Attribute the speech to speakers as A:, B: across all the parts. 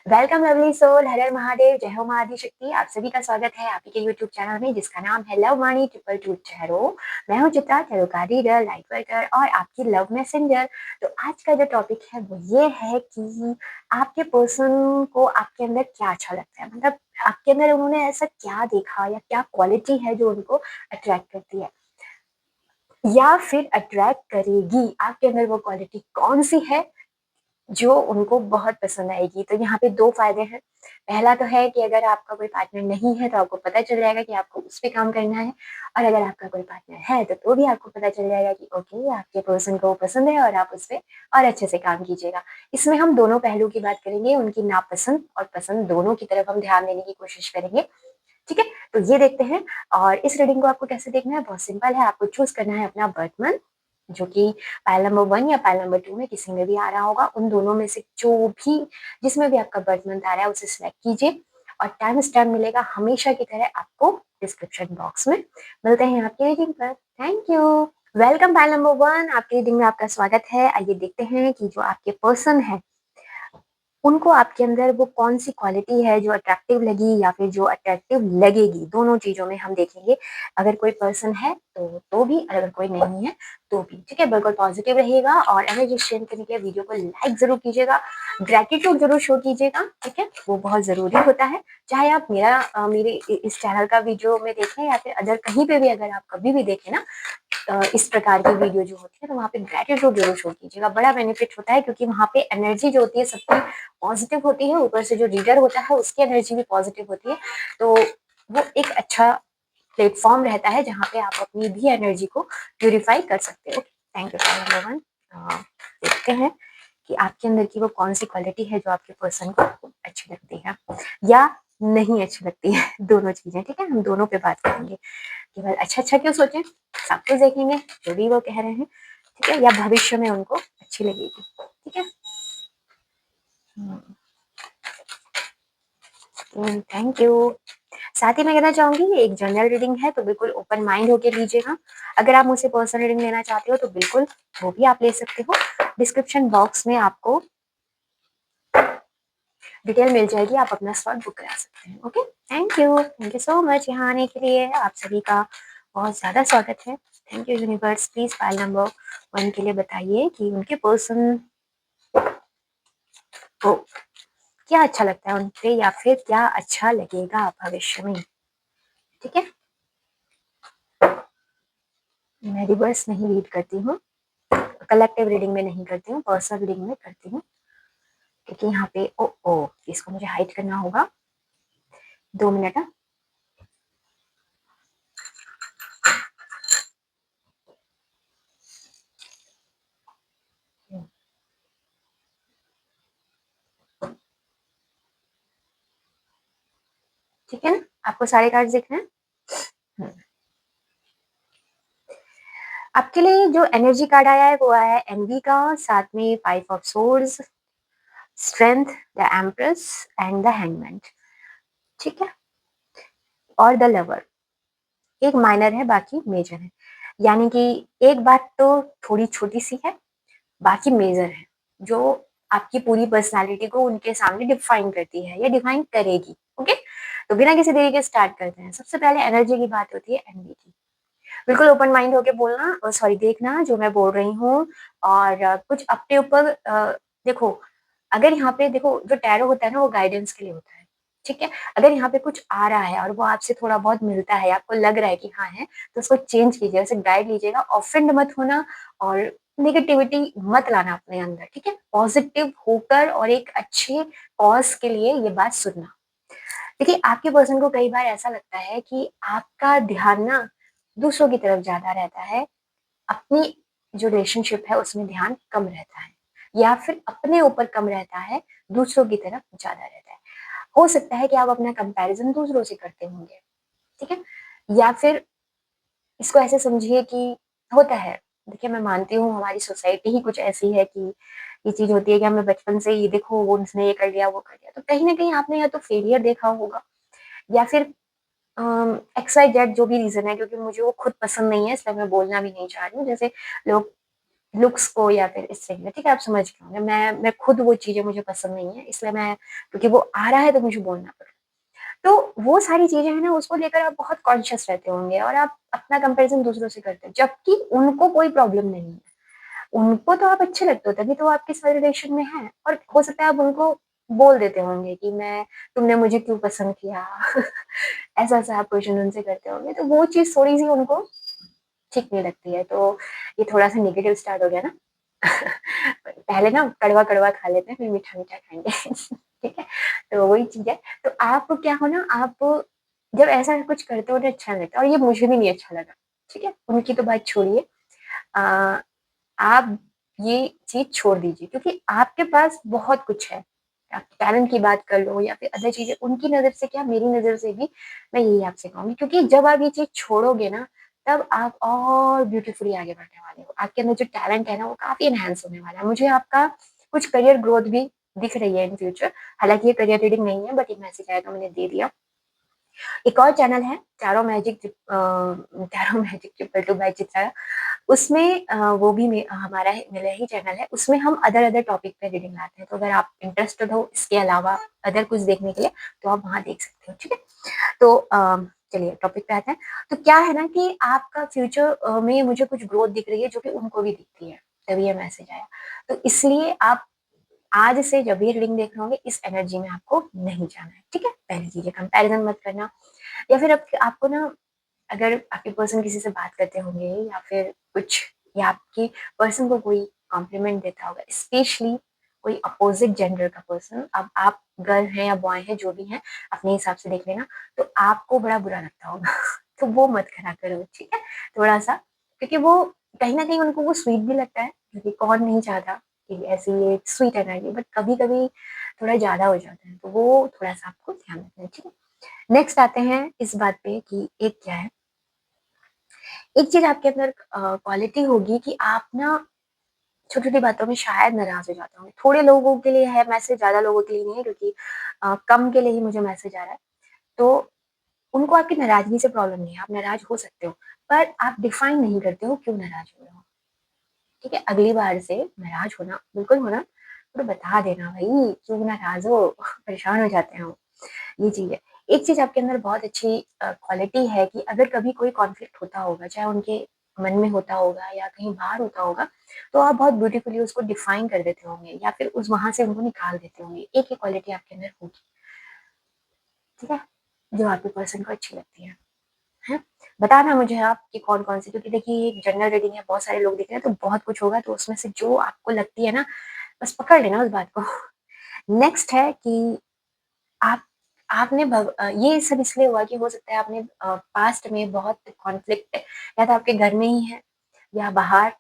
A: Welcome lovely soul, हर हर महादेव, जय हो महाआदिशक्ति। आप सभी का स्वागत है आप ही के यूट्यूब चैनल में जिसका नाम है लव वाणी ट्रिपल टू टैरो। मैं हूं चित्रा, टैरो का रीडर, लाइट वर्कर और आपकी लव मैसेंजर। तो आज का जो टॉपिक है वो ये है कि आपके पर्सन को आपके अंदर क्या अच्छा लगता है, मतलब आपके अंदर उन्होंने ऐसा क्या देखा या क्या क्वालिटी है जो उनको अट्रैक्ट करती है या फिर अट्रैक्ट करेगी। आपके अंदर वो क्वालिटी कौन सी है जो उनको बहुत पसंद आएगी। तो यहाँ पे 2 फ़ायदे हैं। पहला तो है कि अगर आपका कोई पार्टनर नहीं है तो आपको पता चल जाएगा कि आपको उस पे काम करना है, और अगर आपका कोई पार्टनर है तो भी आपको पता चल जाएगा कि ओके, आपके पर्सन को वो पसंद है और आप उस पे और अच्छे से काम कीजिएगा। इसमें हम दोनों पहलू की बात करेंगे, उनकी नापसंद और पसंद दोनों की तरफ हम ध्यान देने की कोशिश करेंगे। ठीक है? तो ये देखते हैं। और इस रीडिंग को आपको कैसे देखना है, बहुत सिंपल है। आपको चूज़ करना है अपना बर्थ मंथ, जो कि पाइल नंबर 1 या पाइल नंबर 2 में किसी में भी आ रहा होगा। उन दोनों में से जो भी जिसमें भी आपका बर्थ मंथ आ रहा है उसे सिलेक्ट कीजिए, और टाइम स्टैम्प मिलेगा हमेशा की तरह आपको डिस्क्रिप्शन बॉक्स में। मिलते हैं आपकी रीडिंग पर। Thank you. Welcome pile number 1, आपकी रीडिंग में आपका स्वागत है। आइए देखते हैं कि जो आपके पर्सन है उनको आपके अंदर वो कौन-सी क्वालिटी है जो अट्रैक्टिव लगी या फिर जो अट्रैक्टिव लगेगी, दोनों चीज़ों में हम देखेंगे। अगर कोई पर्सन है तो भी, अगर कोई नहीं है तो भी, ठीक है? बिल्कुल पॉजिटिव रहिएगा और एनर्जी शेयर करने के लिए वीडियो को लाइक ज़रूर कीजिएगा, ग्रैटिट्यूड ज़रूर शो कीजिएगा, ठीक है? वो बहुत ज़रूरी होता है। चाहे आप मेरे इस चैनल का वीडियो में देखें या फिर अदर कहीं पे भी, अगर आप कभी भी देखें ना इस प्रकार की वीडियो जो होती है, तो वहाँ पे ग्रैटिट्यूड ज़रूर शो कीजिएगा। बड़ा बेनिफिट होता है क्योंकि वहाँ पे एनर्जी जो होती है सबकी पॉजिटिव होती है, ऊपर से जो रीडर होता है उसकी एनर्जी भी पॉजिटिव होती है। तो वो एक अच्छा प्लेटफॉर्म रहता है जहाँ पे आप अपनी भी एनर्जी को प्यूरिफाई कर सकते हो। Thank you for number 1। देखते हैं कि आपके अंदर की वो कौन सी क्वालिटी है जो आपके पर्सन को अच्छी लगती है या नहीं अच्छी लगती है। दोनों चीजें, ठीक है? हम दोनों पे बात करेंगे। केवल अच्छा अच्छा क्यों सोचें, सब कुछ देखेंगे जो भी वो कह रहे हैं, ठीक है? या भविष्य में उनको अच्छी लगेगी, ठीक है? Thank you. साथ ही मैं कहना चाहूंगी, एक जनरल रीडिंग है तो बिल्कुल ओपन माइंड होकर लीजिएगा। अगर आप मुझसे पर्सनल रीडिंग लेना चाहते हो तो बिल्कुल वो भी आप ले सकते हो। डिस्क्रिप्शन बॉक्स में आपको डिटेल मिल जाएगी, आप अपना स्लॉट बुक करा सकते हैं। Okay, thank you so much यहाँ आने के लिए। आप सभी का बहुत ज़्यादा स्वागत है। Thank you universe. Please file number 1 के लिए बताइए कि उनके पर्सन को क्या अच्छा लगता है उन पे या फिर क्या अच्छा लगेगा भविष्य में, ठीक है? मैं रिवर्स नहीं रीड करती हूँ, कलेक्टिव रीडिंग में नहीं करती हूँ, पर्सनल रीडिंग में करती हूँ, क्योंकि यहाँ पे इसको मुझे हाइड करना होगा। 2 मिनट। ठीक है ना? आपको सारे कार्ड दिख रहे हैं? आपके लिए जो एनर्जी कार्ड आया है वो आया है एनवी का, साथ में 5 of swords, strength, the empress and the hangman, ठीक है? और द लवर। एक माइनर है, बाकी मेजर है। यानी कि एक बात तो थोड़ी छोटी सी है, बाकी मेजर है, जो आपकी पूरी पर्सनालिटी को उनके सामने डिफाइन करती है या डिफाइन करेगी। ओके, तो बिना किसी देरी के स्टार्ट करते हैं। सबसे पहले एनर्जी की बात होती है एनवी की। बिल्कुल ओपन माइंड होके बोलना, और सॉरी देखना जो मैं बोल रही हूँ, और कुछ अपने ऊपर देखो। अगर यहाँ पे देखो, जो टैरो होता है ना वो गाइडेंस के लिए होता है, ठीक है? अगर यहाँ पे कुछ आ रहा है और वो आपसे थोड़ा बहुत मिलता है, आपको लग रहा है कि हाँ है, तो उसको चेंज कीजिए, उसे गाइड लीजिएगा। ऑफेंड मत होना और नेगेटिविटी मत लाना अपने अंदर, ठीक है? पॉजिटिव होकर और एक अच्छे कॉज के लिए ये बात सुनना। देखिए, आपके पर्सन को कई बार ऐसा लगता है कि आपका ध्यान ना दूसरों की तरफ ज़्यादा रहता है, अपनी जो रिलेशनशिप है उसमें ध्यान कम रहता है, या फिर अपने ऊपर कम रहता है, दूसरों की तरफ ज़्यादा रहता है। हो सकता है कि आप अपना कंपैरिज़न दूसरों से करते होंगे, ठीक है? या फिर इसको ऐसे समझिए कि होता है, देखिए मैं मानती हूँ हमारी सोसाइटी ही कुछ ऐसी है कि ये चीज़ होती है कि हमें बचपन से ही देखो वो उसने ये कर लिया, वो कर लिया, तो कहीं न कहीं आपने या तो फेलियर देखा होगा या फिर एक्स वाई जेड जो भी रीज़न है, क्योंकि मुझे वो खुद पसंद नहीं है इसलिए मैं बोलना भी नहीं चाह रही हूँ। जैसे लोग लुक्स को या फिर इस तरीके, ठीक है, आप समझ गए होंगे। मैं खुद वो चीज़ें मुझे पसंद नहीं है, इसलिए मैं क्योंकि वो आ रहा है तो मुझे बोलना पड़ रहा है। तो वो सारी चीज़ें हैं ना, उसको लेकर आप बहुत कॉन्शियस रहते होंगे और आप अपना कंपैरिज़न दूसरों से करते हो, जबकि उनको कोई प्रॉब्लम नहीं है। उनको तो आप अच्छे लगते हो, तभी तो वो आपके साथ रिलेशन में हैं और हो सकता है आप उनको बोल देते होंगे कि मैं तुमने मुझे क्यों पसंद किया? ऐसा-ऐसा आप क्वेश्चन उनसे करते होंगे, तो वो चीज़ थोड़ी-सी उनको ठीक नहीं लगती है, तो ये थोड़ा-सा नेगेटिव स्टार्ट हो गया ना। पहले ना कड़वा-कड़वा खा लेते हैं, फिर मीठा-मीठा खाएँगे। ठीक है? तो वही चीज़ है। तो आप क्या हो ना, आप जब ऐसा कुछ करते हो ना अच्छा नहीं लगता और ये मुझे भी नहीं अच्छा लगा। ठीक है? उनकी तो बात छोड़िए। अ, आप ये चीज़ छोड़ दीजिए क्योंकि आपके पास बहुत कुछ है। आप टैलेंट की बात कर लो या फिर अदर चीज़ें, उनकी नज़र से क्या मेरी नज़र से भी मैं यही आपसे कहूँगी, क्योंकि जब आप ये चीज़ छोड़ोगे ना, तब आप और ब्यूटीफुली आगे बढ़ने वाले हो। आपके अंदर जो टैलेंट है ना, वो काफ़ी एनहांस होने वाला है। मुझे आपका कुछ करियर ग्रोथ भी दिख रही है इन फ्यूचर। हालाँकि ये करियर रीडिंग नहीं है, बट एक मैसेज आया तो मैंने दे दिया। एक और चैनल है tarot magic triple two by Chitra. उसमें वो भी हमारा मेरा ही चैनल है, उसमें हम अदर-अदर टॉपिक पे रीडिंग लाते हैं, तो अगर आप इंटरेस्टेड हो इसके अलावा अदर कुछ देखने के लिए, तो आप वहाँ देख सकते हो, ठीक है? तो चलिए टॉपिक पे आते हैं। तो क्या है ना कि आपका फ्यूचर में मुझे कुछ ग्रोथ दिख रही है, जो कि उनको भी दिखती है, तभी ये मैसेज आया। तो इसलिए आप आज से जब भी रीडिंग देख रहे होंगे, इस एनर्जी में आपको नहीं जाना है, ठीक है? पहली चीज़ है कंपैरिज़न मत करना, या फिर अब आपको ना, अगर आपके पर्सन किसी से बात करते होंगे या फिर कुछ, या आपके पर्सन को कोई कॉम्प्लीमेंट देता होगा, स्पेशली कोई अपोजिट जेंडर का पर्सन, अब आप गर्ल हैं या बॉय हैं, जो भी हैं, अपने हिसाब से देख लेना, तो आपको बड़ा बुरा लगता होगा। तो वो मत करा करो, ठीक है? थोड़ा-सा, क्योंकि वो कहीं न कहीं उनको वो स्वीट भी लगता है, क्योंकि कौन नहीं चाहता कि ऐसी एक स्वीट एनर्जी, बट कभी-कभी थोड़ा ज़्यादा हो जाता है, तो वो थोड़ा-सा आपको ध्यान रखना है, ठीक है? नेक्स्ट आते हैं इस बात पे कि एक क्या है, एक चीज़ आपके अंदर क्वालिटी होगी कि आप ना छोटी-छोटी बातों में शायद नाराज़ हो जाते होंगे। थोड़े लोगों के लिए है मैसेज, ज़्यादा लोगों के लिए नहीं है, क्योंकि कम के लिए ही मुझे मैसेज आ रहा है। तो उनको आपकी नाराज़गी से प्रॉब्लम नहीं है, आप नाराज़ हो सकते हो, पर आप डिफाइन नहीं करते हो क्यों नाराज़ हो रहे हो। ठीक है? अगली बार से नाराज़ होना बिल्कुल होना, तो बता देना भई क्यों नाराज़ हो, परेशान हो जाते हैं हम। ये चीज़ है। एक चीज़ आपके अंदर बहुत अच्छी क्वालिटी है कि अगर कभी कोई कॉन्फ्लिक्ट होता होगा, चाहे उनके मन में होता होगा या कहीं बाहर होता होगा, तो आप बहुत ब्यूटीफुली उसको डिफाइन कर देते होंगे या फिर उस वहाँ से उनको निकाल देते होंगे। एक ये क्वालिटी आपके अंदर होगी, ठीक है? जो आपके पर्सन को अच्छी लगती है। हैं? बताना मुझे आप कि कौन-कौन सी, क्योंकि देखिए ये एक जनरल रीडिंग है, बहुत सारे लोग देख रहे हैं, तो बहुत कुछ होगा, तो उसमें से जो आपको लगती है ना, बस पकड़ लेना उस बात को। नेक्स्ट है कि आप आपने ये सब इसलिए हुआ कि हो सकता है आपने पास्ट में बहुत कॉन्फ्लिक्ट, या तो आपके घर में ही है या बाहर,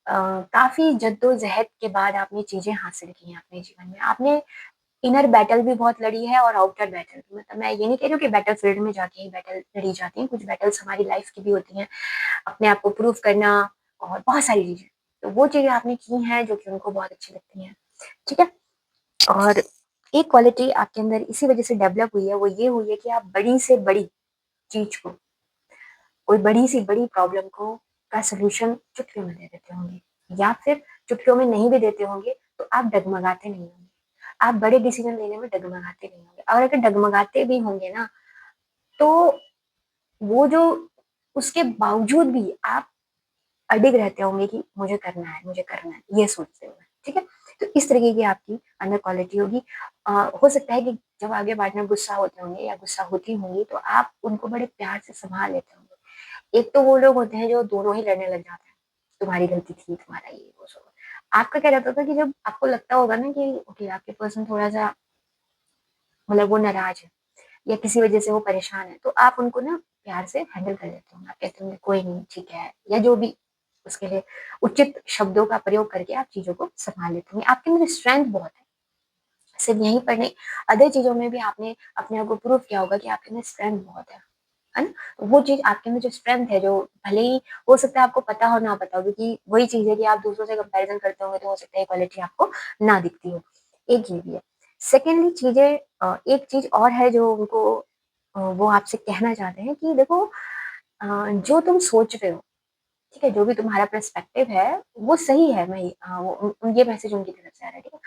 A: काफ़ी जद्दोजहद के बाद आपने चीज़ें हासिल की हैं अपने जीवन में। आपने इनर बैटल भी बहुत लड़ी है और आउटर बैटल भी। मतलब मैं ये नहीं कह रही हूँ कि बैटल फील्ड में जाके ही बैटल लड़ी जाती हैं, कुछ बैटल्स हमारी लाइफ की भी होती हैं, अपने आप को प्रूव करना और बहुत सारी चीज़ें। तो वो चीज़ें आपने की हैं जो कि उनको बहुत अच्छी लगती हैं, ठीक है? और एक क्वालिटी आपके अंदर इसी वजह से डेवलप हुई है, वो ये हुई है कि आप बड़ी से बड़ी चीज़ को, कोई बड़ी से बड़ी प्रॉब्लम को का सॉल्यूशन चुटकियों में दे देते होंगे, या फिर चुटकियों में नहीं भी देते होंगे, तो आप डगमगाते नहीं होंगे। आप बड़े डिसीज़न लेने में डगमगाते नहीं होंगे, और अगर डगमगाते भी होंगे ना, तो वो जो उसके बावजूद भी आप अडिग रहते होंगे कि मुझे करना है, ये सोचते हुए, ठीक है? तो इस तरीके की आपकी अंदर क्वालिटी होगी। हो सकता है कि जब आगे पार्टनर गुस्सा होते होंगे या गुस्सा होती होंगी, तो आप उनको बड़े प्यार से सँभाल लेते होंगे। एक तो वो लोग होते हैं जो दोनों ही लड़ने लग जाते हैं, तुम्हारी गलती थी, तुम्हारा ये वो सब। आपका क्या रहता था कि जब आपको लगता होगा ना कि ओके आपके पर्सन थोड़ा-सा, मतलब वो नाराज़ है या किसी वजह से वो परेशान है, तो आप उनको ना प्यार से हैंडल कर लेते हो। आप कहते होंगे कोई नहीं, ठीक है, या जो भी उसके लिए उचित शब्दों का प्रयोग करके आप चीज़ों को सँभाल लेते होंगे। आपके अंदर स्ट्रेंथ बहुत है। सिर्फ़ यहीं पर नहीं, अदर चीज़ों में भी आपने अपने आप को प्रूव किया होगा कि आपके अंदर स्ट्रेंथ बहुत है ना? तो वो चीज़ आपके अंदर जो स्ट्रेंथ है, जो भले ही हो सकता है आपको पता हो ना पता हो, क्योंकि वही चीज़ है कि आप दूसरों से कंपैरिज़न करते होंगे, तो हो सकता है ये क्वालिटी आपको ना दिखती हो। एक ये भी है। सेकेंडली चीज़ें, एक चीज़ और है जो उनको वो आपसे कहना चाहते हैं कि देखो, जो तुम सोच रहे हो, ठीक है? जो भी तुम्हारा पर्सपेक्टिव है, वो सही है। मैं ये मैसेज उनकी तरफ से आ रहा है, ठीक है?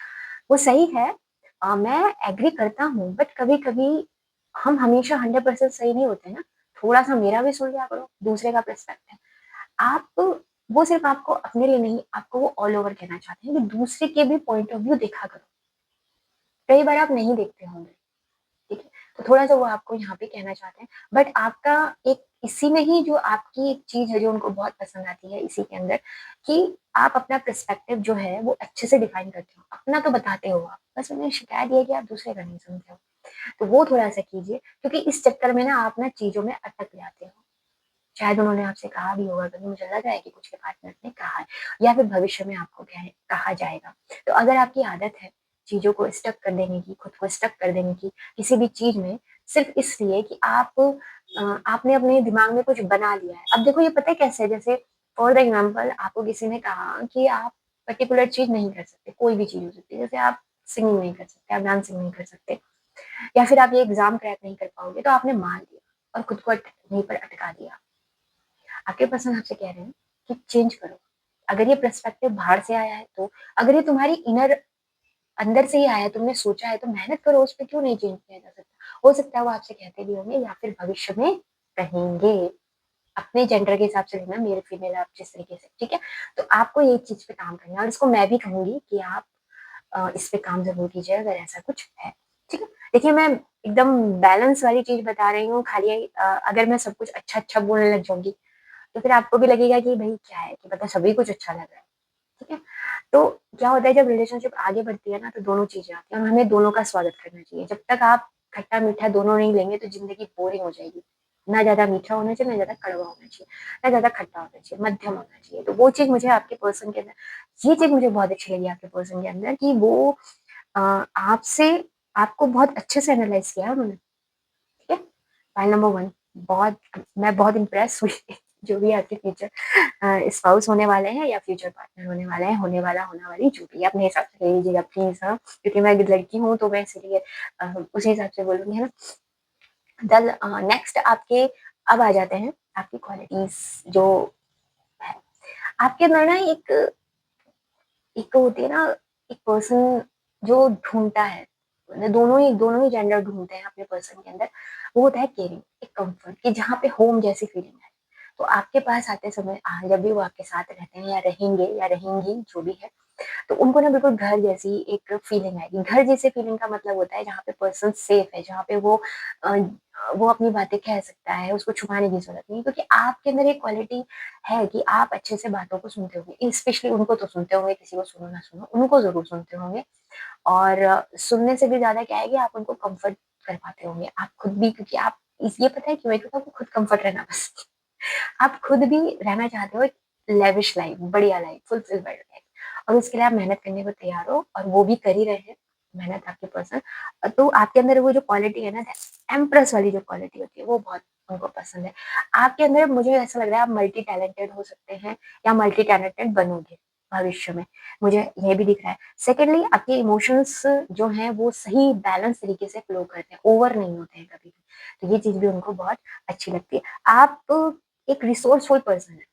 A: वो सही है। मैं एग्री करता हूँ, बट कभी-कभी हम हमेशा 100% सही नहीं होते ना। थोड़ा-सा मेरा भी सुन लिया करो, दूसरे का पर्सपेक्टिव। आप वो सिर्फ़ आपको अपने लिए नहीं, आपको वो ऑल ओवर कहना चाहते हैं कि दूसरे के भी पॉइंट ऑफ व्यू देखा करो। कई बार आप नहीं देखते होंगे, ठीक है? तो थोड़ा-सा वो आपको यहाँ पे कहना चाहते हैं, बट आपका एक इसी में ही जो आपकी एक चीज़ है जो उनको बहुत पसंद आती है इसी के अंदर, कि आप अपना पर्सपेक्टिव जो है वो अच्छे से डिफाइन करते हो। अपना तो बताते हो आप, बस उन्हें शिकायत ये है कि आप दूसरे का नहीं सुनते हो। तो वो थोड़ा-सा कीजिए, क्योंकि इस चक्कर में ना आप ना चीज़ों में अटक जाते हो। शायद उन्होंने आपसे कहा भी होगा, क्योंकि मुझे लग रहा है कि कुछ के पार्टनर ने कहा है, या फिर भविष्य में आपको कहा जाएगा। तो अगर आपकी आदत है चीज़ों को स्टक कर देने की, खुद को स्टक कर देने की, किसी भी चीज़ में सिर्फ़ इसलिए कि आपने अपने दिमाग में कुछ बना लिया है। अब देखो ये पता है कैसे है, जैसे फॉर द एग्ज़ाम्पल आपको किसी ने कहा कि आप पर्टिकुलर चीज़ नहीं कर सकते, कोई भी चीज़ हो सकती है। जैसे आप सिंगिंग नहीं कर सकते, आप डांसिंग नहीं कर सकते, या फिर आप ये एग्ज़ाम क्रैक नहीं कर पाओगे, तो आपने मान लिया और खुद को वहीं पर अटका दिया। आपके पर्सन आपसे कह रहे हैं कि चेंज करो। अगर ये पर्सपेक्टिव बाहर से आया है तो, अगर ये तुम्हारी इनर अंदर से ही आया है, तुमने सोचा है, तो मेहनत करो, उस पे क्यों नहीं चेंज किया जा सकता? हो सकता है वो आपसे कहते भी होंगे या फिर भविष्य में कहेंगे। अपने जेंडर के हिसाब से लेना, मेल फीमेल आप जिस तरीके से, ठीक है? तो आपको ये चीज़ पे काम करना है, और इसको मैं भी कहूँगी कि आप इस पे काम ज़रूर कीजिए अगर ऐसा कुछ है, ठीक है? देखिए मैं एकदम बैलेंस वाली चीज़ बता रही हूँ, खाली अगर मैं सब कुछ अच्छा-अच्छा बोलने लग जाऊँगी, तो फिर आपको भी लगेगा कि भई क्या है, कि मतलब सभी कुछ अच्छा लग रहा है, ठीक है? तो क्या होता है, जब रिलेशनशिप आगे बढ़ती है ना, तो दोनों चीज़ें आती हैं और हमें दोनों का स्वागत करना चाहिए। जब तक आप खट्टा-मीठा दोनों नहीं लेंगे तो ज़िंदगी बोरिंग हो जाएगी। ना ज़्यादा मीठा होना चाहिए, ना ज़्यादा कड़वा होना चाहिए, ना ज़्यादा खट्टा होना चाहिए, मध्यम होना चाहिए। तो वो चीज़ मुझे आपके पर्सन के अंदर, ये चीज़ मुझे बहुत अच्छी लगी आपके पर्सन के अंदर, कि वो आपसे आपको बहुत अच्छे से एनालाइज़ किया है उन्होंने, ठीक है? पॉइंट नंबर 1, बहुत मैं बहुत इम्प्रेस हुई जो भी आपके फ्यूचर स्पाउस होने वाले हैं या फ्यूचर पार्टनर होने वाले हैं, होने वाला, होने वाली, जो भी है अपने हिसाब से ले लीजिएगा प्लीज़, हाँ, क्योंकि मैं एक लड़की हूँ तो मैं इसीलिए उसी हिसाब से बोलूँगी, है ना? नेक्स्ट आपके अब आ जाते हैं आपकी क्वालिटीज़ जो है। आपके अंदर ना एक होती है ना, एक पर्सन जो ढूँढता है, मतलब दोनों ही जेंडर ढूँढते हैं अपने पर्सन के अंदर, वो होता है केयरिंग, एक कम्फर्ट, कि जहाँ पे होम जैसी फीलिंग है। तो आपके पास आते समय जब भी वो आपके साथ रहते हैं या रहेंगे या रहेंगी, जो भी है, तो उनको ना बिल्कुल घर जैसी एक फीलिंग आएगी। घर जैसी फीलिंग का मतलब होता है जहाँ पे पर्सन सेफ है, जहाँ पे अ, वो अपनी बातें कह सकता है, उसको छुपाने की ज़रूरत नहीं है, क्योंकि आपके अंदर एक क्वालिटी है कि आप अच्छे से बातों को सुनते होंगे। स्पेशली उनको तो सुनते होंगे, किसी को सुनो ना सुनो, उनको ज़रूर सुनते होंगे। और सुनने से भी ज़्यादा क्या है कि आप उनको कम्फर्ट कर पाते होंगे। आप खुद भी, क्योंकि आप इस ये पता है क्यों है? क्योंकि आपको खुद कम्फर्ट रहना पसंद है। आप खुद भी रहना चाहते हो एक लेविश लाइफ़, बढ़िया लाइफ़, फुलफिलमेंट लाइफ़, और उसके लिए आप मेहनत करने को तैयार हो, और वो भी कर ही रहे हैं, मेहनत आपके पर्सन। तो आपके अंदर वो जो क्वालिटी है ना, एम्प्रेस वाली जो क्वालिटी होती है, वो बहुत उनको पसंद है। आपके अंदर मुझे ऐसा लग रहा है आप मल्टी टैलेंटेड हो सकते हैं, या मल्टी टैलेंटेड बनोगे भविष्य में, मुझे ये भी दिख रहा है। सेकेंडली आपके इमोशंस जो हैं वो सही बैलेंस तरीके से फ्लो करते हैं, ओवर नहीं होते हैं कभी भी। तो ये चीज़ भी उनको बहुत अच्छी लगती है। आप एक रिसोर्सफुल पर्सन हैं।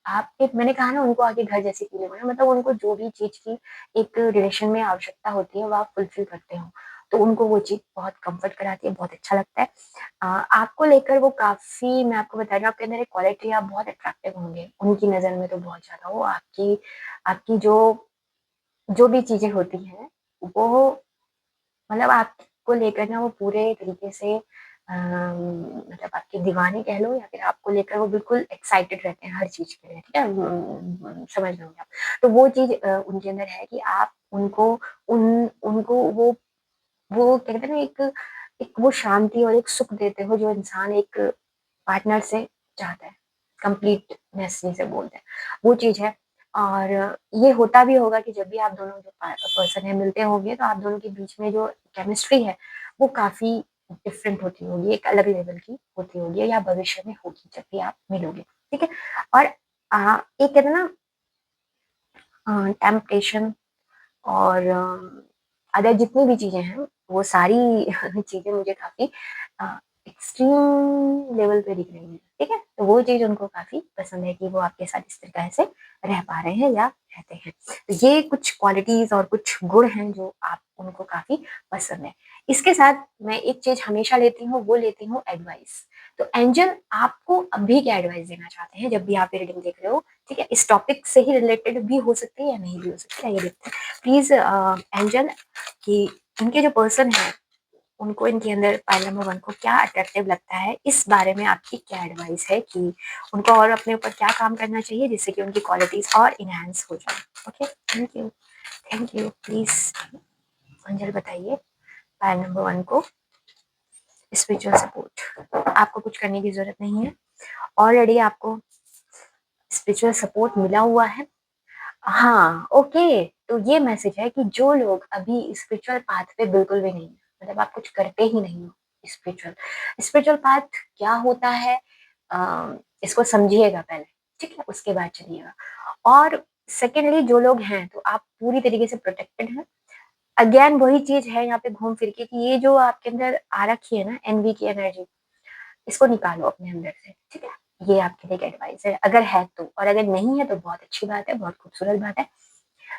A: आप एक, मैंने कहा ना, उनको आगे घर जैसी फीलिंग हो ना, मतलब उनको जो भी चीज़ की एक रिलेशन में आवश्यकता होती है वो आप फुलफिल करते हो। तो उनको वो चीज़ बहुत कम्फर्ट कराती है, बहुत अच्छा लगता है। आपको लेकर वो काफ़ी, मैं आपको बता रही हूँ, आपके अंदर एक क्वालिटी, आप बहुत अट्रैक्टिव होंगे, उनकी नज़र में तो बहुत ज़्यादा। वो आपकी आपकी जो जो भी चीज़ें होती हैं, वो मतलब आपको लेकर ना वो पूरे तरीके से मतलब आपके दीवाने कह लो, या फिर आपको लेकर वो बिल्कुल एक्साइटेड रहते हैं हर चीज़ के लिए, ठीक है? समझ रहे होंगे आप। तो वो चीज़ उनके अंदर है कि आप उनको वो कहते हैं ना, एक एक वो शांति और एक सुख देते हो जो इंसान एक पार्टनर से चाहता है। कंप्लीटनेस जिसे बोलते हैं, वो चीज़ है। और ये होता भी होगा कि जब भी आप दोनों जो पर्सन है मिलते होंगे, तो आप दोनों के बीच में जो केमिस्ट्री है वो काफ़ी डिफरेंट होती होगी, एक अलग लेवल की होती होगी, या भविष्य में होगी जब भी आप मिलोगे, ठीक है? और एक कहते हैं ना, टेम्पटेशन और अदर जितनी भी चीज़ें हैं, वो सारी चीज़ें मुझे काफ़ी अ, एक एक्सट्रीम लेवल पे दिख रही है, ठीक है। तो वो चीज उनको काफी पसंद है कि वो आपके साथ इस तरीके से रह पा रहे हैं या रहते हैं। तो ये कुछ क्वालिटीज और कुछ गुण हैं जो आप उनको काफी पसंद है। इसके साथ मैं एक चीज हमेशा लेती हूँ, वो लेती हूँ एडवाइस। तो एंजल आपको अभी क्या एडवाइस देना चाहते हैं जब भी आप ये रीडिंग देख रहे हो, ठीक है। इस टॉपिक से ही रिलेटेड भी हो सकती है या नहीं भी हो सकती है, ये देखते हैं प्लीज एंजल कि इनके जो पर्सन है उनको इनके अंदर पाइल नंबर 1 को क्या अट्रैक्टिव लगता है, इस बारे में आपकी क्या एडवाइस है कि उनको और अपने ऊपर क्या काम करना चाहिए जिससे कि उनकी क्वालिटीज और इनहेंस हो जाए। Okay, thank you, thank you. Please Anjal बताइए पाइल नंबर 1 को स्पिरिचुअल सपोर्ट। आपको कुछ करने की जरूरत नहीं है, ऑलरेडी आपको स्पिरिचुअल सपोर्ट मिला हुआ है। हाँ, ओके। तो ये मैसेज है कि जो लोग अभी स्पिरिचुअल पाथ पे बिल्कुल भी नहीं है, मतलब आप कुछ करते ही नहीं हो स्पिरिचुअल, स्पिरिचुअल पाथ क्या होता है, इसको समझिएगा पहले, ठीक है, उसके बाद चलिएगा। और सेकेंडली जो लोग हैं तो आप पूरी तरीके से प्रोटेक्टेड हैं। अगेन वही चीज है यहाँ पे घूम फिर के कि ये जो आपके अंदर आ रखी है ना एनवी की एनर्जी, इसको निकालो अपने अंदर से, ठीक है। ये आपके लिए एडवाइस है अगर है तो, और अगर नहीं है तो बहुत अच्छी बात है, बहुत खूबसूरत बात है।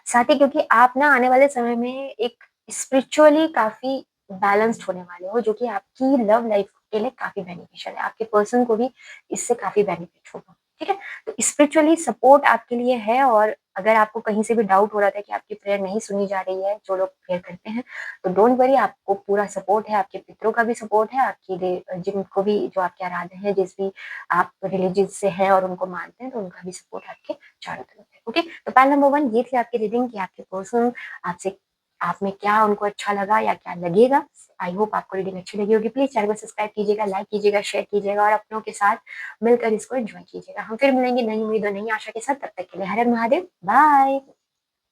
A: साथ ही क्योंकि आप ना आने वाले समय में एक स्पिरिचुअली काफी बैलेंस्ड होने वाले हो, जो कि आपकी लव लाइफ के लिए काफी बेनिफिशियल है, आपके पर्सन को भी इससे काफी बेनिफिट होगा, ठीक है। तो स्पिरिचुअली सपोर्ट आपके लिए है। और अगर आपको कहीं से भी डाउट हो रहा था कि आपकी प्रेयर नहीं सुनी जा रही है, जो लोग प्रेयर करते हैं, तो डोंट वरी, आपको पूरा सपोर्ट है, आपके पितरों का भी सपोर्ट है, आपकी जिनको भी जो आपके आराध्य हैं, जिस भी आप रिलीजियस से हैं और उनको मानते हैं, तो उनका भी सपोर्ट आपके चारों तरफ है। ओके, तो पॉइंट नंबर 1 ये थी आपकी रीडिंग कि आपके पर्सन आपसे, आप में क्या उनको अच्छा लगा या क्या लगेगा। आई होप आपको रीडिंग अच्छी लगी होगी। प्लीज चैनल को सब्सक्राइब कीजिएगा, लाइक कीजिएगा, शेयर कीजिएगा और अपनों के साथ मिलकर इसको एंजॉय कीजिएगा। हम फिर मिलेंगे नई उम्मीद और नई आशा के साथ, तब तक के लिए हर हर महादेव, बाय।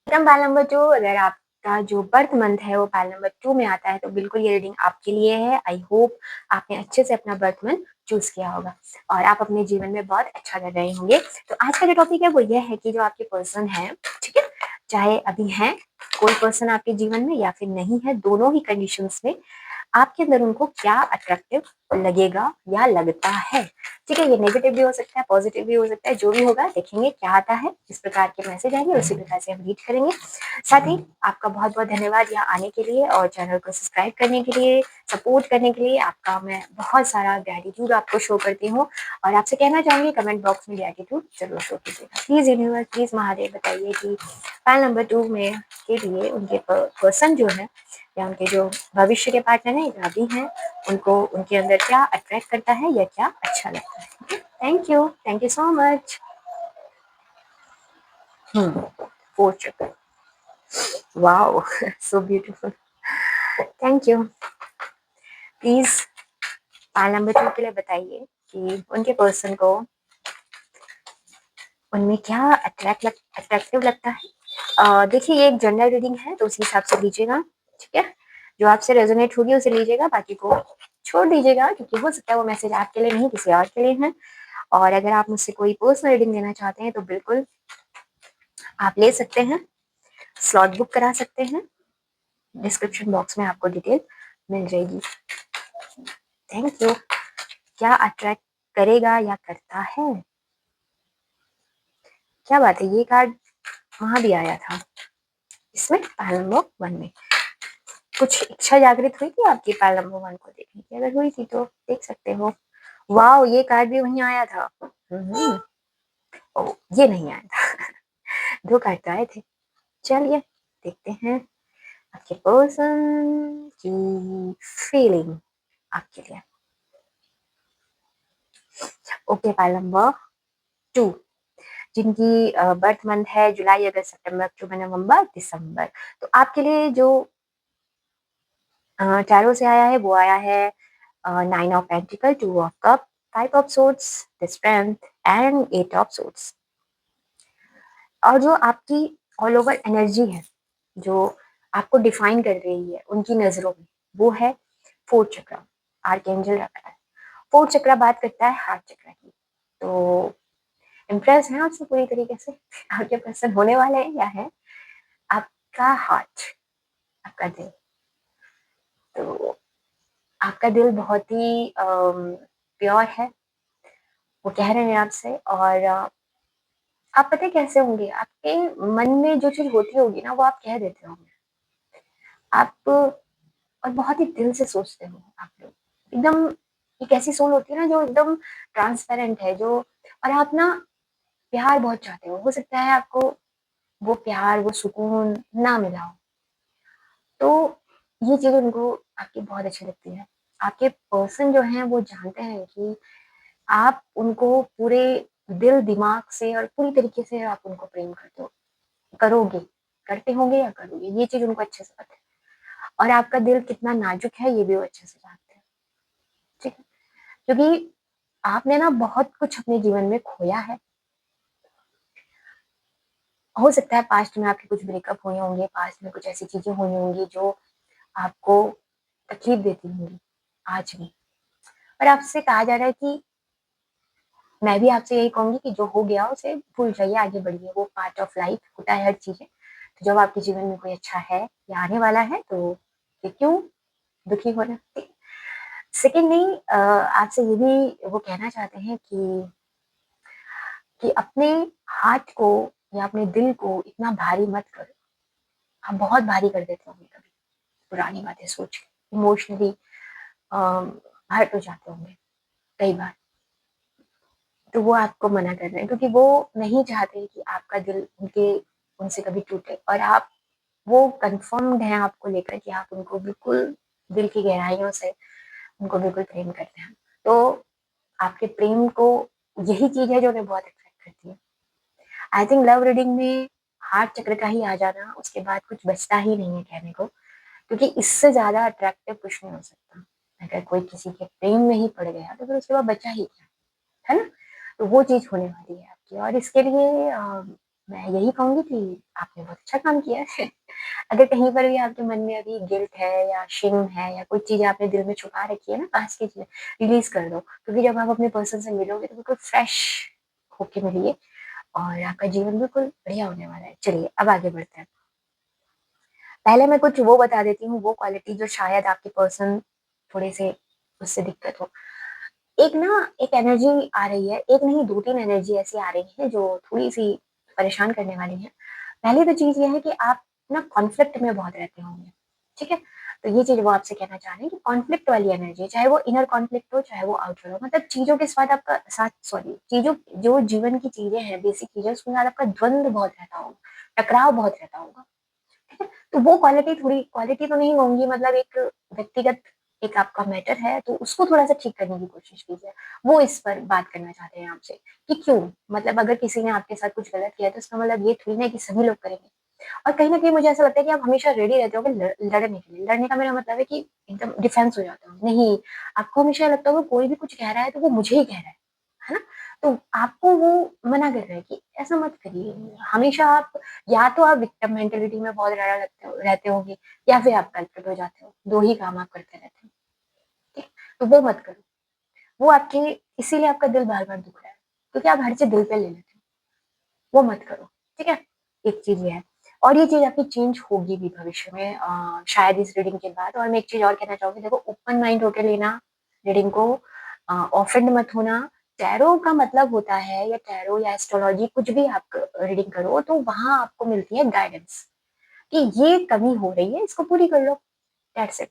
A: पाल नंबर 2, अगर आपका जो बर्थ मंथ है वो पाल नंबर 2 में आता है तो बिल्कुल ये रीडिंग आपके लिए है। आई होप आपने अच्छे से अपना बर्थ मंथ चूज किया होगा और आप अपने जीवन में बहुत अच्छा कर रहे होंगे। तो आज का जो टॉपिक है वो ये है कि जो आपके पर्सन है, ठीक है, चाहे अभी है कोई पर्सन आपके जीवन में या फिर नहीं है, दोनों ही कंडीशंस में आपके अंदर उनको क्या अट्रैक्टिव लगेगा या लगता है, ठीक है। ये नेगेटिव भी हो सकता है, पॉजिटिव भी हो सकता है, जो भी होगा देखेंगे क्या आता है, इस प्रकार के मैसेज आएंगे उसी प्रकार से हम रीड करेंगे। साथ ही आपका बहुत बहुत धन्यवाद यहाँ आने के लिए और चैनल को सब्सक्राइब करने के लिए, सपोर्ट करने के लिए आपका मैं बहुत सारा ग्रेटिट्यूड आपको शो करती हूँ। और आपसे कहना चाहूंगी कमेंट बॉक्स में ग्रेटिट्यूड जरूर शो कीजिएगा। प्लीज यूनिवर्स, प्लीज महादेव बताइए कि फाइल नंबर 2 में के लिए उनके पर्सन जो है या उनके जो भविष्य के पार्टनर है या भी हैं, उनको उनके अंदर क्या अट्रैक्ट करता है या क्या अच्छा लगता है। Thank you so much. Four चक्र, wow so beautiful, thank you. Please पाल नंबर 2 के लिए बताइए कि उनके पर्सन को उनमें क्या अट्रैक्टिव लगता है। देखिए ये एक जनरल रीडिंग है तो उस हिसाब से लीजिएगा, ठीक है। जो आपसे रेजोनेट होगी उसे लीजिएगा, बाकी को छोड़ दीजिएगा, क्योंकि हो सकता है वो मैसेज आपके लिए नहीं किसी और के लिए है। और अगर आप मुझसे कोई पर्सनल रीडिंग लेना चाहते हैं तो बिल्कुल आप ले सकते हैं, स्लॉट बुक करा सकते हैं, डिस्क्रिप्शन बॉक्स में आपको डिटेल मिल जाएगी। Thank you. क्या अट्रैक्ट करेगा या करता है, क्या बात है, ये कार्ड वहां भी आया था इसमें पाइल नंबर 1 में। कुछ इच्छा जागृत हुई थी आपकी पाइल नंबर 1 को देखने की, अगर हुई थी तो देख सकते हो। वाओ, ये कार्ड भी वहीं आया था। ओ, ये नहीं आया था दो कार्ड तो आए थे। चलिए देखते हैं आपके पर्सन की फीलिंग आपके लिए। ओके, पाइल नंबर 2 जिनकी बर्थ मंथ है जुलाई, अगस्त, सितंबर, अक्टूबर, नवंबर, दिसंबर, तो आपके लिए जो टैरो से आया है वो आया है 9 of pentacle, 2 of cup, 5 of swords, the strength and 8 of swords. और जो आपकी ऑल ओवर एनर्जी है, जो आपको डिफाइन कर रही है उनकी नजरों में, वो है फोर्थ चक्र। आर्कएंजल रखा है फोर्थ चक्र, बात करता है हार्ट चक्र की। तो इम्प्रेस है आपसे पूरी तरीके से आपके पर्सन होने वाले हैं या है आपका हार्ट, आपका दिल। तो आपका दिल बहुत ही प्योर है, वो कह रहे हैं आपसे। और आप पता है कैसे होंगे, आपके मन में जो चीज़ होती होगी ना, वो आप कह देते होंगे। आप और बहुत ही दिल से सोचते हो आप लोग। एकदम एक ऐसी सोल होती है ना जो एकदम ट्रांसपेरेंट है, जो और आप ना प्यार बहुत चाहते हो। हो सकता है आपको वो प्यार, वो सुकून ना मिला हो, तो ये चीज़ उनको आपकी बहुत अच्छी लगती है। आपके पर्सन जो हैं वो जानते हैं कि आप उनको पूरे दिल, दिमाग से और पूरी तरीके से आप उनको प्रेम करते हो, करोगे, करते होंगे या करोगे, ये चीज़ उनको अच्छे से पता है। और आपका दिल कितना नाजुक है ये भी वो अच्छे से जानते हैं, ठीक है? क्योंकि आपने ना बहुत कुछ अपने जीवन में खोया है। हो सकता है पास्ट में आपके कुछ ब्रेकअप हुए होंगे, पास्ट में कुछ ऐसी चीज़ें हुई होंगी जो आपको तकलीफ देती होंगी, आज भी। पर आपसे कहा जा रहा है कि मैं भी आपसे यही कहूँगी कि जो हो गया उसे भूल जाइए, आगे बढ़िए, वो पार्ट ऑफ लाइफ होता है हर चीज़ें। तो जब आपके जीवन में कोई अच्छा है या आने वाला है तो फिर क्यों दुखी होना, ठीक है? सेकंडली आपसे ये भी वो कहना चाहते हैं कि अपने हार्ट को या अपने दिल को इतना भारी मत करो। आप बहुत भारी कर देते होंगे कभी, पुरानी बातें सोच के, इमोशनली हर्ट हो जाते होंगे कई बार। तो वो आपको मना कर रहे हैं क्योंकि वो नहीं चाहते कि आपका दिल उनसे कभी टूटे, और आप वो कन्फर्म्ड हैं आपको लेकर कि आप उनको बिल्कुल दिल की गहराइयों से उनको बिल्कुल प्रेम करते हैं। तो आपके प्रेम को यही चीज़ है जो उन्हें बहुत अट्रैक्ट करती है। आई थिंक लव रीडिंग में हार्ट चक्र का ही आ जाना, उसके बाद कुछ बचता ही नहीं है कहने को, क्योंकि इससे ज़्यादा अट्रैक्टिव कुछ नहीं हो सकता। अगर कोई किसी के प्रेम में ही पड़ गया तो फिर उसके बाद बचा ही क्या, है ना? तो वो चीज़ होने वाली है आपकी, और इसके लिए मैं यही कहूँगी कि आपने बहुत अच्छा काम किया है। अगर कहीं पर भी आपके मन में अभी गिल्ट है या शेम है या कोई चीज़ आपने दिल में छुपा रखी है ना पास्ट की चीज़ें, रिलीज़ कर दो। क्योंकि जब आप अपने पर्सन से मिलोगे तो बिल्कुल फ्रेश होके मिलिए और आपका जीवन बिल्कुल बढ़िया होने वाला है। चलिए अब आगे बढ़ते हैं। पहले मैं कुछ वो बता देती हूँ, वो क्वालिटी जो शायद आपके पर्सन थोड़े-से उससे दिक्कत हो। एक एनर्जी आ रही है, एक नहीं 2-3 एनर्जी ऐसी आ रही है जो थोड़ी-सी परेशान करने वाली है। पहली तो चीज़ ये है कि आप ना कॉन्फ्लिक्ट में बहुत रहते होंगे, ठीक है? तो ये चीज़ वो आपसे कहना चाह रहे हैं कि कॉन्फ्लिक्ट वाली एनर्जी, चाहे वो इनर कॉन्फ्लिक्ट हो, चाहे वो आउटर हो, मतलब चीज़ों के साथ सॉरी, चीज़ों जो जीवन की चीज़ें हैं, बेसिक चीज़ें, उसके साथ आपका द्वंद बहुत रहता होगा, टकराव बहुत रहता होगा। ठीक है? तो वो क्वालिटी तो नहीं होंगी, मतलब एक व्यक्तिगत एक आपका मैटर है, तो उसको थोड़ा-सा ठीक करने की कोशिश कीजिए। वो इस पर बात करना चाहते हैं आपसे कि क्यों? मतलब अगर किसी ने आपके साथ कुछ गलत किया है, तो इसका मतलब ये थोड़ी ना है कि सभी लोग करेंगे। और कहीं न कहीं मुझे ऐसा लगता है कि आप हमेशा रेडी रहते होगे लड़ने के लिए। लड़ने का मेरा मतलब है कि एकदम डिफेंस हो जाते हो। नहीं, आपको हमेशा लगता होगा कोई भी कुछ कह रहा है, तो वो मुझे ही कह रहा है ना? तो आपको वो मना कर रहा है कि ऐसा मत करिए। हमेशा आप या तो आप विक्टिम मेंटालिटी में बहुत ज़्यादा रहते होंगे, या फिर आप कल्प्रिट हो जाते हो। 2 ही काम आप करते रहते हो, ठीक? तो वो मत करो। वो आपके इसीलिए आपका दिल बार-बार दुख रहा है, क्योंकि आप हर चीज़ दिल पे ले लेते हो। वो मत करो, ठीक है? एक चीज़ ये है। और ये चीज़ आपकी चेंज होगी भी भविष्य में, शायद इस रीडिंग के बाद। और मैं एक चीज़ और कहना चाहूँगी, देखो ओपन माइंड होके लेना रीडिंग को, ऑफेंड मत होना। टैरो का मतलब होता है, या टैरो या एस्ट्रोलॉजी कुछ भी आप रीडिंग करो, तो वहाँ आपको मिलती है गाइडेंस कि ये कमी हो रही है, इसको पूरी कर लो, दैट्स इट।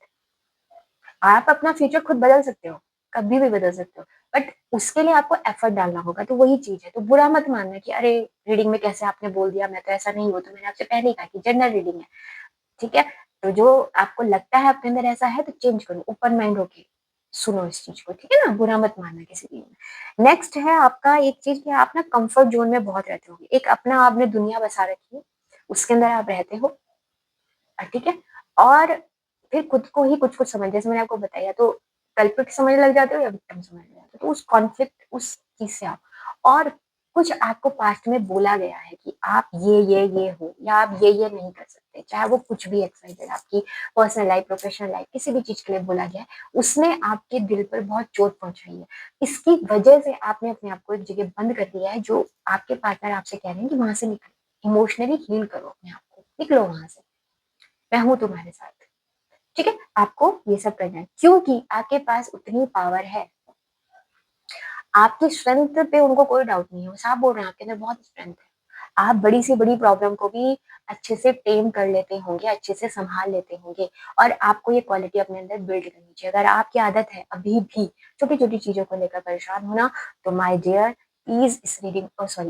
A: आप अपना फ्यूचर खुद बदल सकते हो, कभी भी बदल सकते हो, बट उसके लिए आपको एफर्ट डालना होगा, तो वही चीज़ है। तो बुरा मत मानना कि अरे! रीडिंग में कैसे आपने बोल दिया, मैं तो ऐसा नहीं हूँ। तो मैंने आपसे पहले ही कहा कि जनरल रीडिंग है, ठीक है? तो जो आपको लगता है आपके अंदर ऐसा है तो चेंज करो, ओपन माइंड होके सुनो इस चीज़ को, ठीक है ना? बुरा मत मानना किसी चीज़ में। नेक्स्ट है आपका एक चीज़ कि आप ना कम्फर्ट ज़ोन में बहुत रहते होगे। एक अपना आपने दुनिया बसा रखी है, उसके अंदर आप रहते हो, ठीक है? और फिर खुद को ही कुछ-कुछ समझ, जैसे मैंने आपको बताया, तो कल्प्रिट समझने लग जाते हो या विक्टिम समझने लग जाते हो, तो उस कॉन्फ्लिक्ट उस चीज़ से आप, और कुछ आपको पास्ट में बोला गया है कि आप ये हो, या आप ये नहीं कर सकते, चाहे वो कुछ भी एक्स वाई जेड आपकी पर्सनल लाइफ, प्रोफेशनल लाइफ, किसी भी चीज़ के लिए बोला गया है, उसने आपके दिल पर बहुत चोट पहुँचाई है। इसकी वजह से आपने अपने आप को एक जगह बंद कर दिया है, जो आपके पार्टनर आपसे कह रहे हैं कि वहाँ से निकलो, इमोशनली हील करो अपने आप को, निकलो वहाँ से। मैं हूँ तुम्हारे साथ, ठीक है, आपको ये सब करना है क्योंकि आपके पास उतनी पावर है। आपकी स्ट्रेंथ पे उनको कोई डाउट नहीं है, वो साफ बोल रहे हैं आपके अंदर बहुत स्ट्रेंथ है। आप बड़ी से बड़ी प्रॉब्लम को भी अच्छे से टेम कर लेते होंगे, अच्छे से संभाल लेते होंगे और आपको ये क्वालिटी अपने अंदर बिल्ड करनी चाहिए। अगर आपकी आदत है अभी भी छोटी-छोटी चीज़ों को लेकर परेशान होना, तो माय डियर प्लीज़ इस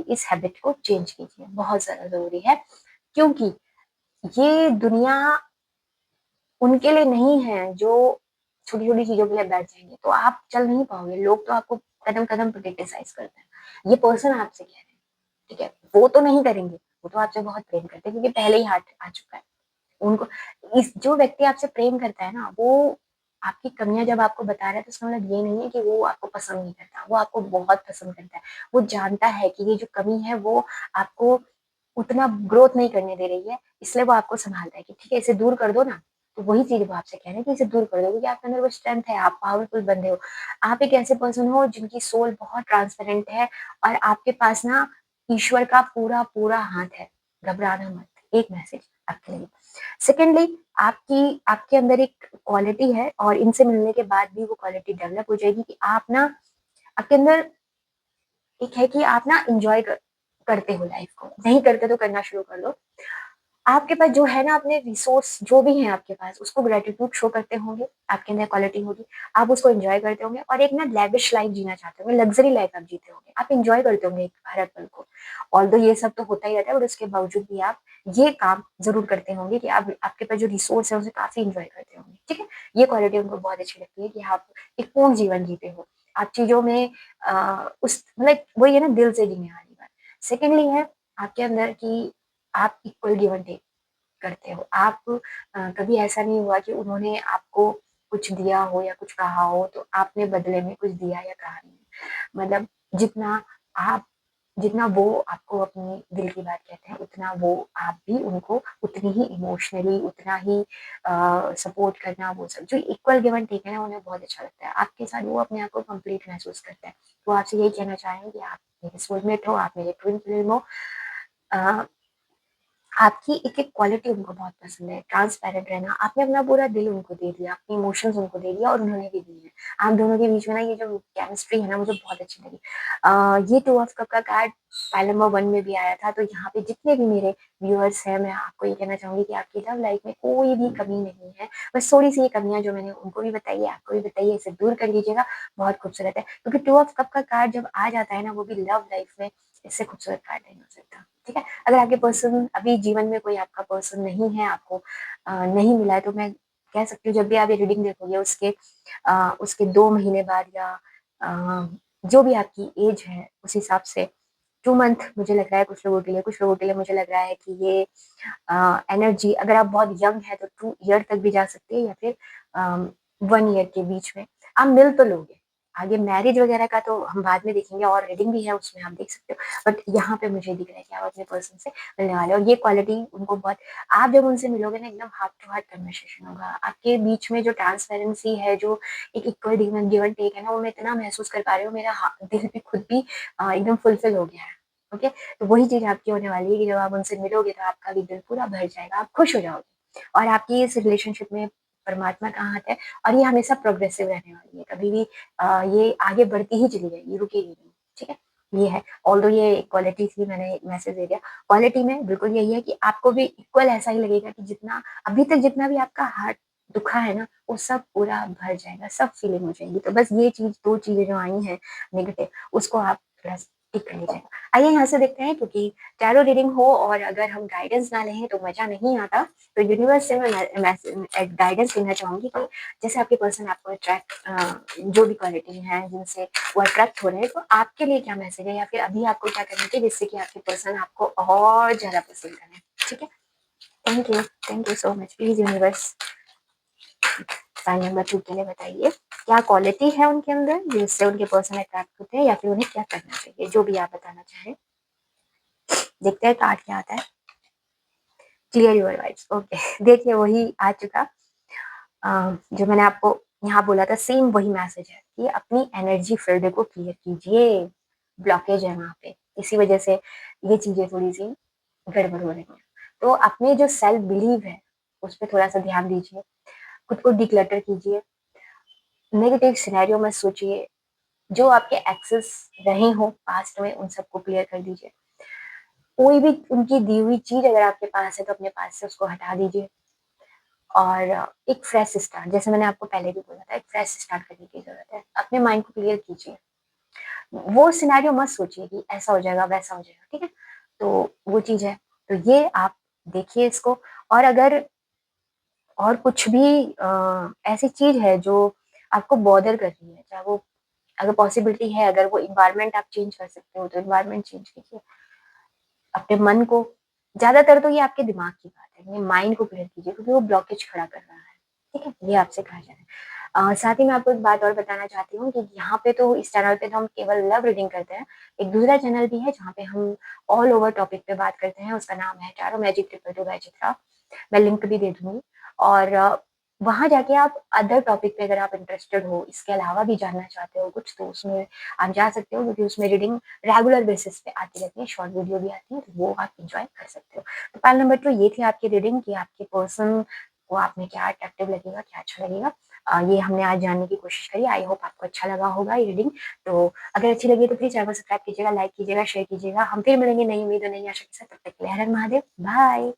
A: इस हैबिट को चेंज कीजिए, बहुत ज़्यादा ज़रूरी है क्योंकि ये दुनिया उनके लिए नहीं है जो छोटी-छोटी चीज़ों के लिए बैठ जाएँगे, तो आप चल नहीं पाओगे। लोग तो आपको कदम-कदम पे क्रिटिसाइज़ करते हैं। ये पर्सन आपसे कह रहे हैं, ठीक है? वो तो नहीं करेंगे, वो तो आपसे बहुत प्रेम करते हैं क्योंकि पहले ही हाथ आ चुका है। उनको इस जो व्यक्ति आपसे प्रेम करता है ना, वो आपकी कमियाँ जब आपको बता रहा है तो इसका मतलब ये नहीं है कि वो आपको पसंद नहीं करता, वो आपको बहुत पसंद करता है। वो जानता है कि ये जो कमी है वो आपको उतना ग्रोथ नहीं करने दे रही है, इसलिए वो आपको सँभालता है कि ठीक है इसे दूर कर दो ना, तो वही चीज़ वो आपसे कह रहे हैं कि इसे दूर कर दो क्योंकि आपके अंदर वो स्ट्रेंथ है, आप पावरफुल बंदे हो। आप एक ऐसे पर्सन हो जिनकी सोल बहुत ट्रांसपेरेंट है और आपके पास ना ईश्वर का पूरा-पूरा हाथ है, घबराना मत। एक मैसेज आपके लिए। सेकेंडली आपकी आपके अंदर एक क्वालिटी है और इनसे मिलने के बाद भी वो क्वालिटी डेवलप हो जाएगी कि आप ना आपके अंदर एक है कि आप ना एन्जॉय करते हो लाइफ को, नहीं करते तो करना शुरू कर दो। आपके पास जो है ना अपने रिसोर्स जो भी हैं आपके पास, उसको ग्रैटिट्यूड शो करते होंगे, आपके अंदर क्वालिटी होगी, आप उसको एन्जॉय करते होंगे और एक ना लैविश लाइफ जीना चाहते होंगे, लग्ज़री लाइफ आप जीते होंगे, आप एन्जॉय करते होंगे एक हर पल को। ऑल्दो ये सब तो होता ही रहता है बट उसके बावजूद भी आप ये काम ज़रूर करते होंगे कि आप आपके पास जो रिसोर्स है उसे काफ़ी एन्जॉय करते होंगे, ठीक है? ये क्वालिटी उनको बहुत अच्छी लगती है कि आप एक पूर्ण जीवन जीते हो। आप चीज़ों में उस लाइक वही है ना दिल से जीने वाली बात। सेकेंडली है आपके अंदर कि आप इक्वल गिव एंड टेक करते हो। आप कभी ऐसा नहीं हुआ कि उन्होंने आपको कुछ दिया हो या कुछ कहा हो तो आपने बदले में कुछ दिया या कहा नहीं। मतलब जितना आप जितना वो आपको अपनी दिल की बात कहते हैं, उतना वो आप भी उनको उतनी ही इमोशनली उतना ही सपोर्ट करना वो सब जो इक्वल गिव एंड टेक है ना उन्हें बहुत अच्छा लगता है। आपके साथ वो अपने आप को कंप्लीट महसूस करते हैं। वो आपसे यही कहना चाहेंगे कि आप मेरे सोलमेट हो, आप मेरे ट्विन फ्लेम हो। अ, आपकी एक-एक क्वालिटी उनको बहुत पसंद है, ट्रांसपेरेंट रहना, आपने अपना पूरा दिल उनको दे दिया, अपने इमोशंस उनको दे दिया और उन्होंने भी दिए हैं। आप दोनों के बीच में ना ये जो केमिस्ट्री है ना मुझे बहुत अच्छी लगी। ये 2 ऑफ कप का कार्ड पाइल नंबर 1 में भी आया था, तो यहाँ पे जितने भी मेरे व्यूअर्स हैं, मैं आपको ये कहना चाहूँगी कि आपकी लव लाइफ में कोई भी कमी नहीं है। बस थोड़ी-सी ये कमियाँ जो मैंने उनको भी बताई है, आपको भी बताई है, इसे दूर कर लीजिएगा, बहुत खूबसूरत है। क्योंकि 2 ऑफ कप का कार्ड जब आ जाता है ना, वो भी लव लाइफ में, इससे खूबसूरत कार्ड नहीं हो सकता, ठीक है? अगर आपके पर्सन अभी जीवन में कोई आपका पर्सन नहीं है, आपको नहीं मिला है, तो मैं कह सकती हूँ जब भी आप ये रीडिंग देखोगे उसके 2 महीने बाद या अ, जो भी आपकी एज है उस हिसाब से 2 मंथ मुझे लग रहा है कुछ लोगों के लिए, कुछ लोगों के लिए मुझे लग रहा है कि ये एनर्जी अगर आप बहुत यंग हैं तो 2 ईयर तक भी जा सकती है या फिर 1 ईयर के बीच में आप मिल तो लोगे। आगे मैरिज वगैरह का तो हम बाद में देखेंगे और रीडिंग भी है उसमें आप देख सकते हो। बट यहाँ पे मुझे दिख रहा है कि आप अपने पर्सन से मिलने वाले हो और ये क्वालिटी उनको बहुत आप जब उनसे मिलोगे ना एकदम हार्ट टू हार्ट कन्वर्सेशन होगा। आपके बीच में जो ट्रांसपेरेंसी है, जो एक इक्वल गिव एंड टेक है ना, वो मैं इतना महसूस कर पा रही हूँ, मेरा दिल भी खुद भी एकदम फुलफिल हो गया है। ओके? तो वही चीज़ आपकी होने वाली है कि जब आप उनसे मिलोगे तो आपका भी दिल पूरा भर जाएगा, आप खुश हो जाओगे और आपकी इस रिलेशनशिप में परमात्मा का हाथ है और ये हमेशा प्रोग्रेसिव रहने वाली है। कभी भी ये आगे बढ़ती ही चली जाएगी, रुकेगी नहीं, ठीक है? ये है, ऑल्दो ये क्वालिटी थी मैंने एक मैसेज दे दिया। क्वालिटी में बिल्कुल यही है कि आपको भी इक्वल ऐसा ही लगेगा कि जितना अभी तक जितना भी आपका हार्ट दुखा है ना, वो सब पूरा भर जाएगा, सब फीलिंग हो जाएगी। तो बस ये चीज़ 2 चीज़ें जो आई हैं नेगेटिव, उसको आप थोड़ा ठीक कर लीजिएगा। आइए यहाँ से देखते हैं क्योंकि टैरो रीडिंग हो और अगर हम गाइडेंस ना लें तो मज़ा नहीं आता। तो यूनिवर्स से मैं गाइडेंस लेना चाहूँगी कि जैसे आपके पर्सन आपको जो भी क्वालिटी है जिनसे वो अट्रैक्ट हो रहे हैं, तो आपके लिए क्या मैसेज है या फिर अभी आपको क्या करना चाहिए जिससे कि आपके पर्सन आपको और ज़्यादा पसंद करें? ठीक है? Thank you so much. Please universe sign number 2 के लिए बताइए, क्या क्वालिटी है उनके अंदर जिससे उनके पर्सन अट्रैक्ट होते हैं या फिर उन्हें क्या करना चाहिए? जो भी आप बताना चाहें। देखते हैं कार्ड क्या आता है। Clear your vibes, okay. देखिए वही आ चुका जो मैंने आपको यहाँ बोला था सेम वही मैसेज है कि अपनी एनर्जी फील्ड को क्लियर कीजिए, ब्लॉकेज है वहाँ पे, इसी वजह से ये चीज़ें थोड़ी-सी गड़बड़ हो रही हैं। तो अपने जो सेल्फ बिलीव है, उस पे थोड़ा-सा ध्यान दीजिए। खुद को डिक्लटर कीजिए, नेगेटिव सिनेरियो मत सोचिए, जो आपके एक्सेस रहे हों पास्ट में उन सबको क्लियर कर दीजिए। कोई भी उनकी दी हुई चीज़ अगर आपके पास है तो अपने पास से उसको हटा दीजिए और एक फ्रेश स्टार्ट, जैसे मैंने आपको पहले भी बोला था, एक फ्रेश स्टार्ट करने की ज़रूरत है। अपने माइंड को क्लियर कीजिए। वो सिनेरियो मत सोचिए कि ऐसा हो जाएगा, वैसा हो जाएगा, ठीक है? तो वो चीज़ है। तो ये आप देखिए इसको। और अगर और कुछ भी ऐसी चीज़ है जो आपको बॉदर कर रही है, चाहे वो अगर पॉसिबिलिटी है, अगर वो एनवायरनमेंट आप चेंज कर सकते हो तो एनवायरनमेंट चेंज कीजिए। अपने मन को, ज़्यादातर तो ये आपके दिमाग की बात है, अपने माइंड को क्लियर कीजिए क्योंकि वो ब्लॉकेज खड़ा कर रहा है, ठीक है? ये आपसे कहा जा रहा है। साथ ही मैं आपको एक बात और बताना चाहती हूँ कि यहाँ पे तो इस चैनल पे तो हम केवल लव रीडिंग करते हैं। एक दूसरा चैनल भी है जहाँ पे हम ऑल ओवर टॉपिक पे बात करते हैं, उसका नाम है टैरो मैजिक 222 बाय चित्रा। मैं लिंक भी दे दूँगी और वहाँ जाके आप अदर टॉपिक पे अगर आप इंटरेस्टेड हो, इसके अलावा भी जानना चाहते हो कुछ, तो उसमें आप जा सकते हो क्योंकि उसमें रीडिंग रेगुलर बेसिस पे आती रहती है, शॉर्ट वीडियो भी आती है, तो वो आप एन्जॉय कर सकते हो। तो पाइल नंबर 2 ये थी आपकी रीडिंग कि आपके पर्सन को आप में क्या अट्रैक्टिव लगेगा, क्या अच्छा लगेगा। ये हमने आज जानने की कोशिश करी। आई होप आपको अच्छा लगा होगा ये रीडिंग। तो अगर अच्छी लगी तो प्लीज़ चैनल को सब्सक्राइब कीजिएगा, लाइक कीजिएगा, शेयर कीजिएगा। हम फिर मिलेंगे नई उम्मीद और नई आशा के साथ। तब तक के लिए हर हर महादेव। बाय।